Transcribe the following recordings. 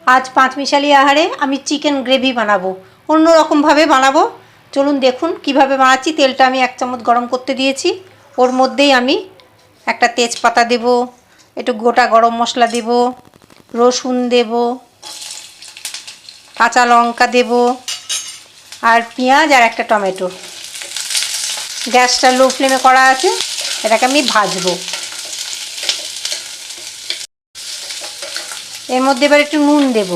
आज पाँच मिशाली आहारे आमी चिकेन ग्रेभि बानाबो अन्य रकम भावे बानाबो। चलुन देखुन किभाबे बानाচ্ছি। तेलटा आमी एक चामच गरम करते दिएছি। ओर मध्येই आमी একটা তেজপাতা দেব, একটু গোটা গরম মশলা দেব, রসুন দেব, কাঁচা লঙ্কা দেব আর পেঁয়াজ আর একটা টমেটো। গ্যাসটা লো ফ্লেমে করা আছে। এটাকে আমি ভাজবো। এর মধ্যে এবার একটু নুন দেব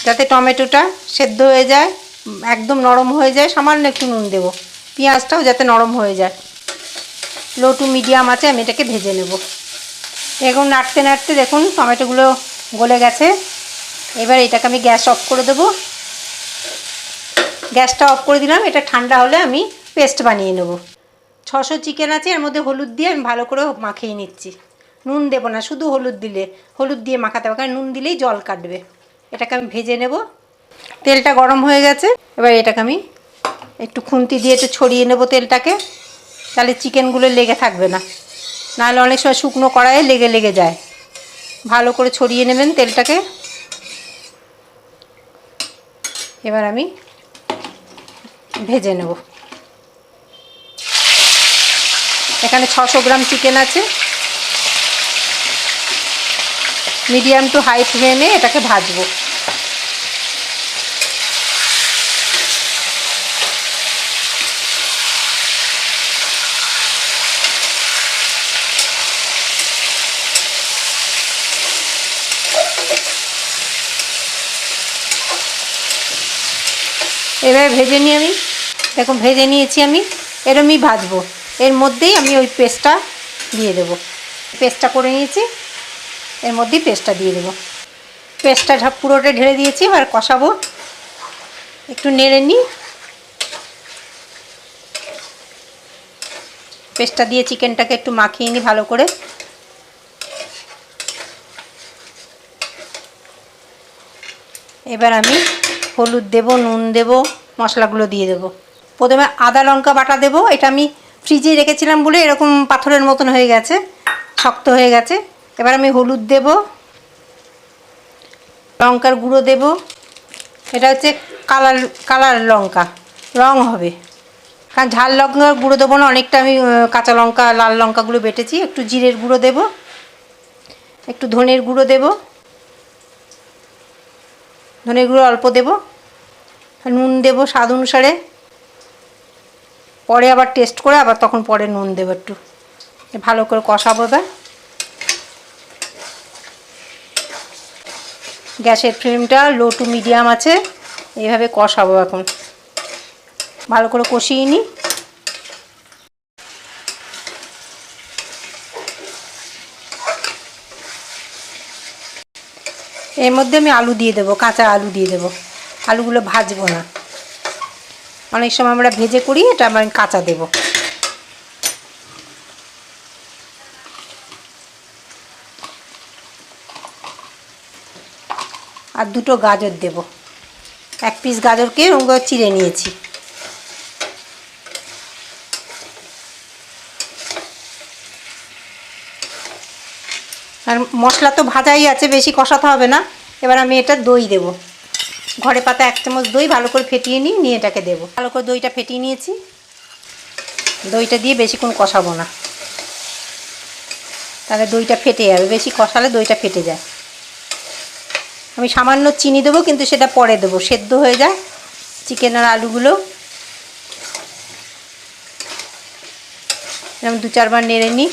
যাতে টমেটোটা সেদ্ধ হয়ে যায়, একদম নরম হয়ে যায়। সামান্য একটু নুন দেব। পেঁয়াজটাও যাতে নরম হয়ে যায়। লো টু মিডিয়াম আছে আমি এটাকে ভেজে নেব। এখন নাড়তে নাড়তে দেখুন টমেটোগুলো গলে গেছে। এবার এটাকে আমি গ্যাস অফ করে দেব। গ্যাসটা অফ করে দিলাম। এটা ঠান্ডা হলে আমি পেস্ট বানিয়ে নেব। 600 চিকেন আছে, এর মধ্যে হলুদ দিয়ে আমি ভালো করে মাখিয়ে নিচ্ছি। নুন দেব না, শুধু হলুদ দিলে, হলুদ দিয়ে মাখাতে হবে, কারণ নুন দিলেই জল কাটবে। এটাকে আমি ভেজে নেব। তেলটা গরম হয়ে গেছে। এবার এটাকে আমি একটু খুন্তি দিয়ে একটু ছড়িয়ে নেব তেলটাকে, তাহলে চিকেনগুলো লেগে থাকবে না। নাহলে অনেক সময় শুকনো কড়াইয়ে লেগে লেগে যায়। ভালো করে ছড়িয়ে নেবেন তেলটাকে। এবার আমি ভেজে নেব। এখানে 600 গ্রাম চিকেন আছে। মিডিয়াম টু হাই ফ্লেমে এটাকে ভাজবো। এবার ভেজে নিয়ে আমি দেখুন ভেজে নিয়েছি আমি। এরমই ভাজবো। এর মধ্যেই আমি ওই পেস্টটা দিয়ে দেব। পেস্টটা করে নিয়েছি, এর মধ্যেই পেস্টটা দিয়ে দেবো। পেস্টটা পুরোটা ঢেলে দিয়েছি। এবার কষাবো। একটু নেড়ে নিই। পেস্টটা দিয়ে চিকেনটাকে একটু মাখিয়ে নিই ভালো করে। এবার আমি হলুদ দেব, নুন দেব, মশলাগুলো দিয়ে দেব। প্রথমে আদা লঙ্কা বাটা দেব। এটা আমি ফ্রিজে রেখেছিলাম বলে এরকম পাথরের মতন হয়ে গেছে, শক্ত হয়ে গেছে। এবার আমি হলুদ দেব, লঙ্কার গুঁড়ো দেব। এটা হচ্ছে কালার লঙ্কা, রং হবে। কারণ ঝাল লঙ্কার গুঁড়ো দেবো না, অনেকটা আমি কাঁচা লঙ্কা লাল লঙ্কাগুলো বেটেছি। একটু জিরের গুঁড়ো দেব, একটু ধনের গুঁড়ো দেব, ধনের গুঁড়ো অল্প দেব, নুন দেব স্বাদ অনুসারে। পরে আবার টেস্ট করে আবার তখন পরে নুন দেব একটু। ভালো করে কষাবো। এবার গ্যাসের ফ্লেমটা লো টু মিডিয়াম আছে। এইভাবে কষাবো। এখন ভালো করে কষিয়ে নিই। এর মধ্যে আমি আলু দিয়ে দেবো, কাঁচা আলু দিয়ে দেবো। আলুগুলো ভাজবো না, অনেক সময় আমরা ভেজে করি, এটা আমি কাঁচা দেব। আর দুটো গাজর দেব। এক পিস গাজরকে ওগুলো চিড়ে নিয়েছি। আর মশলা তো ভাজাই আছে, বেশি কষাতে হবে না। এবার আমি এটা দই দেব। ঘরে পাতা 1 চামচ দই ভালো করে ফেটিয়ে নিয়ে এটাকে দেবো। ভালো করে দইটা ফেটিয়ে নিয়েছি। দইটা দিয়ে বেশিক্ষণ কষাবো না, তাহলে দইটা ফেটে যাবে। বেশি কষালে দইটা ফেটে যায়। আমি সামান্য চিনি দেবো, কিন্তু সেটা পরে দেবো, সেদ্ধ হয়ে যায় চিকেন আর আলুগুলো। আমি 2-4 বার নেড়ে নিই।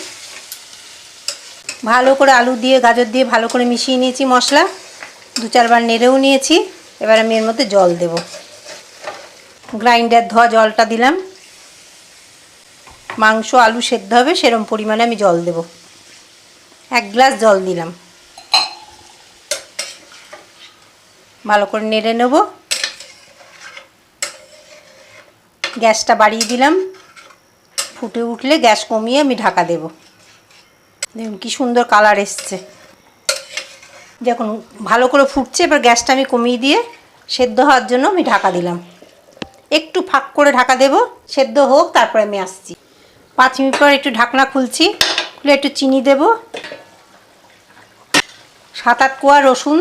ভালো করে আলু দিয়ে গাজর দিয়ে ভালো করে মিশিয়ে নিয়েছি মশলা। 2-4 বার নেড়েও নিয়েছি। এবার আমি এর মধ্যে জল দেব। গ্রাইন্ডার ধোয়া জলটা দিলাম। মাংস আলু সেদ্ধ হবে সেরকম পরিমাণে আমি জল দেব। 1 গ্লাস জল দিলাম। ভালো করে নেড়ে নেব। গ্যাসটা বাড়িয়ে দিলাম। ফুটে উঠলে গ্যাস কমিয়ে আমি ঢাকা দেব। দেখুন কি সুন্দর কালার এসছে। দেখুন ভালো করে ফুটছে। এবার গ্যাসটা আমি কমিয়ে দিয়ে সেদ্ধ হওয়ার জন্য আমি ঢাকা দিলাম। একটু ফাঁক করে ঢাকা দেব, সেদ্ধ হোক, তারপরে আমি আসছি। 5 মিনিট পর একটু ঢাকনা খুলছি। খুলে একটু চিনি দেব, 7-8 কোয়া রসুন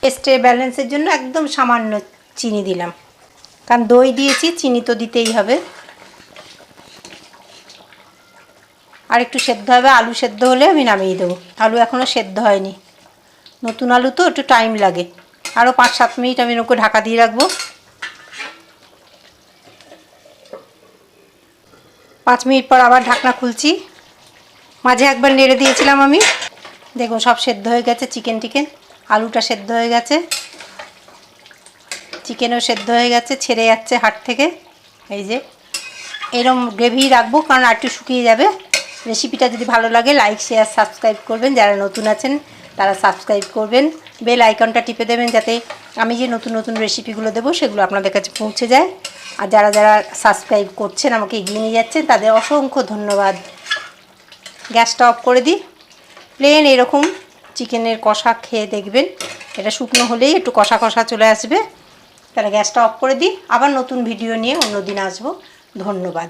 টেস্টের ব্যালেন্সের জন্য একদম সামান্য চিনি দিলাম, কারণ দই দিয়েছি, চিনি তো দিতেই হবে। আর একটু সেদ্ধ হবে, আলু সেদ্ধ হলে আমি নামিয়ে দেবো। আলু এখনও সেদ্ধ হয়নি, নতুন আলু তো একটু টাইম লাগে। আরও 5-7 মিনিট আমি ওকে ঢাকা দিয়ে রাখবো। 5 মিনিট পর আবার ঢাকনা খুলছি। মাঝে একবার নেড়ে দিয়েছিলাম আমি। দেখুন সব সেদ্ধ হয়ে গেছে, চিকেন আলুটা সেদ্ধ হয়ে গেছে, চিকেনও সেদ্ধ হয়ে গেছে, ছেড়ে যাচ্ছে হাট থেকে। এই যে এরকম গ্রেভি রাখবো, কারণ আর একটু শুকিয়ে যাবে। রেসিপিটা যদি ভালো লাগে লাইক শেয়ার সাবস্ক্রাইব করবেন, যারা নতুন আছেন তারা সাবস্ক্রাইব করবেন, বেল আইকনটা টিপে দেবেন যাতে আমি যে নতুন নতুন রেসিপিগুলো দেবো সেগুলো আপনাদের কাছে পৌঁছে যায়। আর যারা যারা সাবস্ক্রাইব করছেন, আমাকে এগিয়ে নিয়ে যাচ্ছেন, তাদের অসংখ্য ধন্যবাদ। গ্যাসটা অফ করে দিই। প্লেন এরকম চিকেনের কষা খেয়ে দেখবেন, এটা শুকনো হলেই একটু কষা কষা চলে আসবে। তাহলে গ্যাসটা অফ করে দিই। আবার নতুন ভিডিও নিয়ে অন্য দিন আসবো। ধন্যবাদ।